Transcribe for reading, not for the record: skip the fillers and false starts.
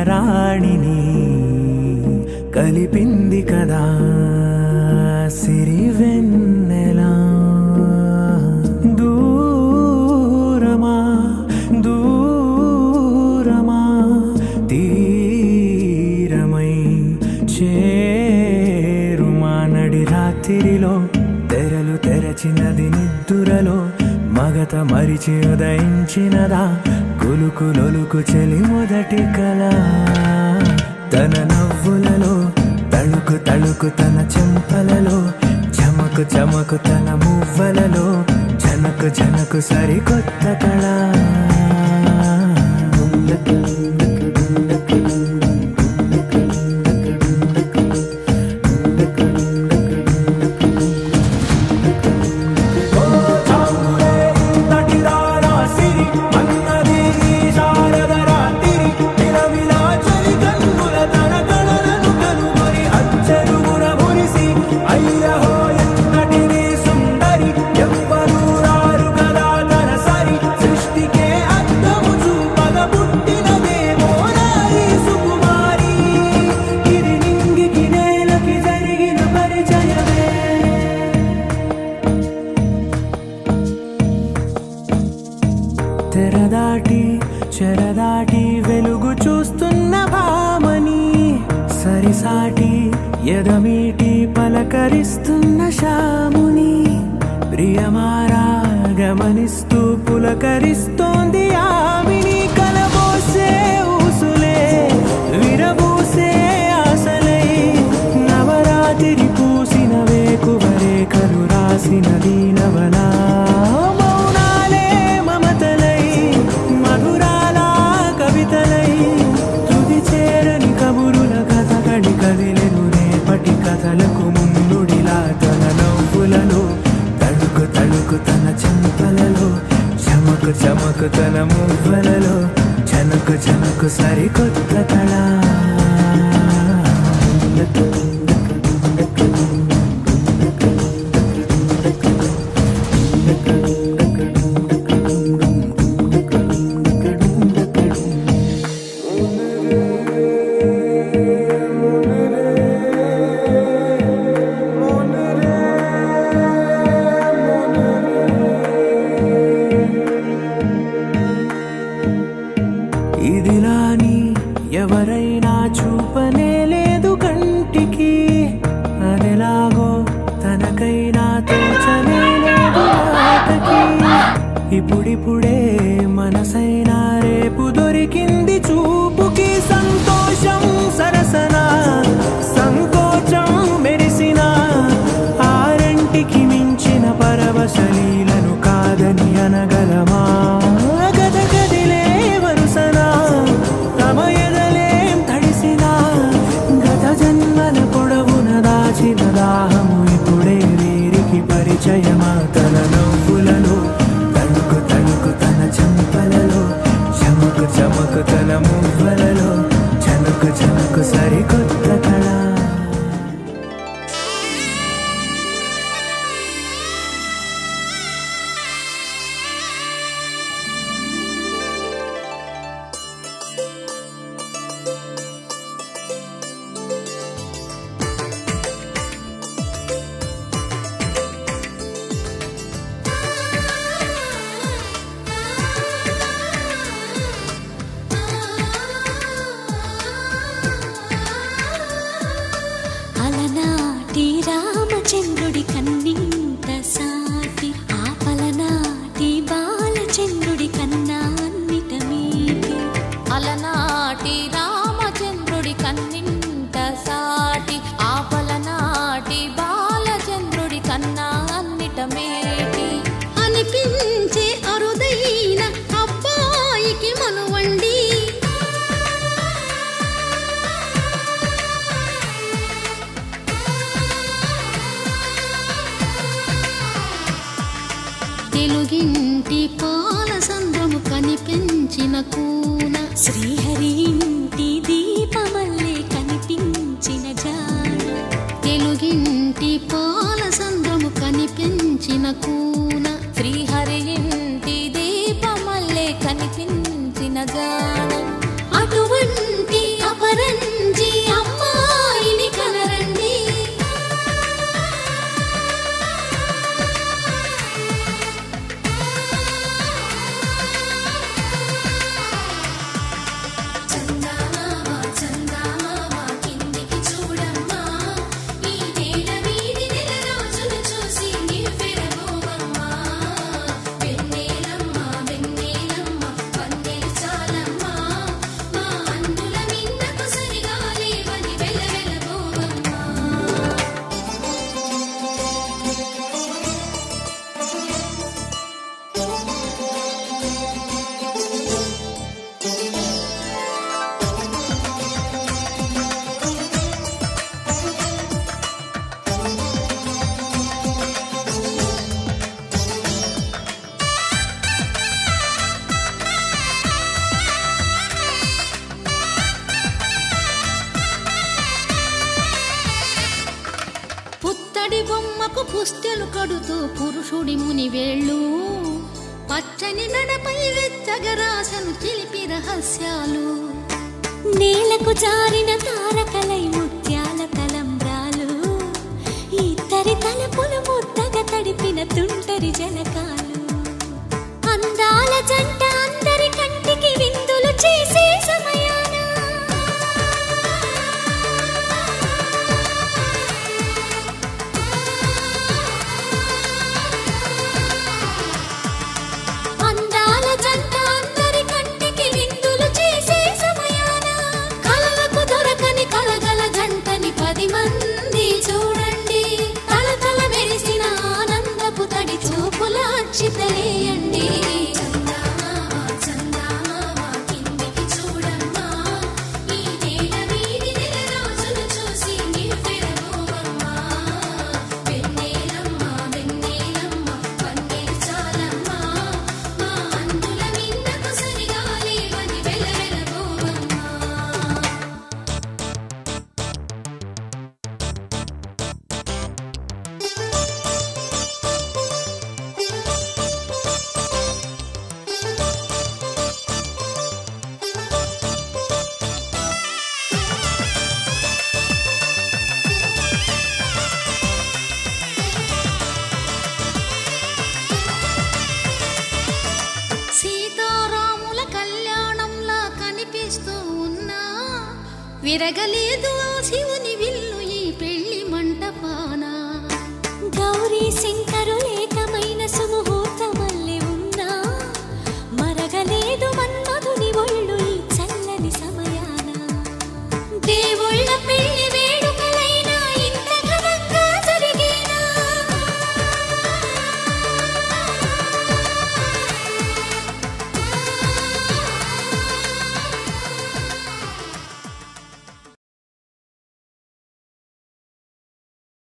రాణిని కలిపింది కదా సిరివెన్నెలా దూరమా దూరమా తీరమై చేరుమా నడి రాత్రిలో తెరలు తెరచినది నిద్దురలో మగత మరిచి ఉదయించినదా కులుకులొలుకు చెలి మొదటి కళ తన నవ్వులలో తళుకు తళుకు తన చెంపలలో చమకు చమకు తన మువ్వలలో జనకు జనకు సరికొత్త కళ తెరదాటి చెరదాటి వెలుగు చూస్తున్న భామని సరిసాటి ఎదమీటి పలకరిస్తున్న శాముని ప్రియమారా గమనిస్తూ పులకరిస్తోంది ఆవిని కలబోసే ఊసులే విరబూసే ఆశలై నవరాత్రి పూసిన వేకువరేఖలు రాసిన దీనవలా కథలకు ముందుడిలా తన నవ్వులలో తడుకు తడుకు తన చెంపలలో చమకు చమకు తన మువ్వలలో జనకు జనకు సరికొత్త కళ ఇదిలాని ఎవరైనా చూపనే లేదు కంటికి అదెలాగో తనకైనా తోచనే లేదు ఆటకి ఇప్పుడిప్పుడే మనసైనా రేపు దొరికింది చూపుకి సంతోషం సరసన సంకోచం మెరిసిన ఆరంటికి మించిన పరవశలీలను కాదని అనగలమా దాహము ఇప్పుడే వీరికి పరిచయమా తన నవ్వులలో తణుకు తణుకు తన చెంపలలో చమకు చమకు తన మువ్వలలో జనకు జనకు సరికొత్త కళ రామచంద్రుడి కన్నింత సాటి ఆపలనాటి బాలచంద్రుడి కన్నా అన్నిట మీటి అలనాటి రామచంద్రుడి కన్నింత సాటి ఆపలనాటి బాలచంద్రుడి కన్నా అన్నిట మేటి అనిపించే అరుదైన అబ్బాయికి మనువండి తెలుగింటి పాలసంద్రము కనిపించిన కూన శ్రీహరి ఇంటి దీపమల్లే కనిపించిన జాడ తెలుగింటి పాలసంద్రము కనిపించిన కూన శ్రీహరి ఇంటి దీపమల్లే కనిపించిన జాడ అటువంటి పుస్తెలు కడుతూ పురుషుడి ముని వేళ్ళు పచ్చని నడపై వెచ్చగరాసను చిలిపి రహస్యాలు నేలకు జారిన తారకలై ముత్యాల తలంబ్రాలు ఇద్దరి తలపులు ముద్దగా తడిపిన తుంటరి జలకాలు అందాల జంట అందరి కంటికి విందులు చేసే సమయాన అందాల జంట అందరి కంటికి విందులు చేసే సమయాన కలలకు దొరకని కలగల జంటని 10 మంది చూడండి తలతల మెరిసిన ఆనందపు తడి చూపుల అచ్చితలేయండి సీతారాముల కళ్యాణంలా కనిపిస్తూ ఉన్నా విరగలేదు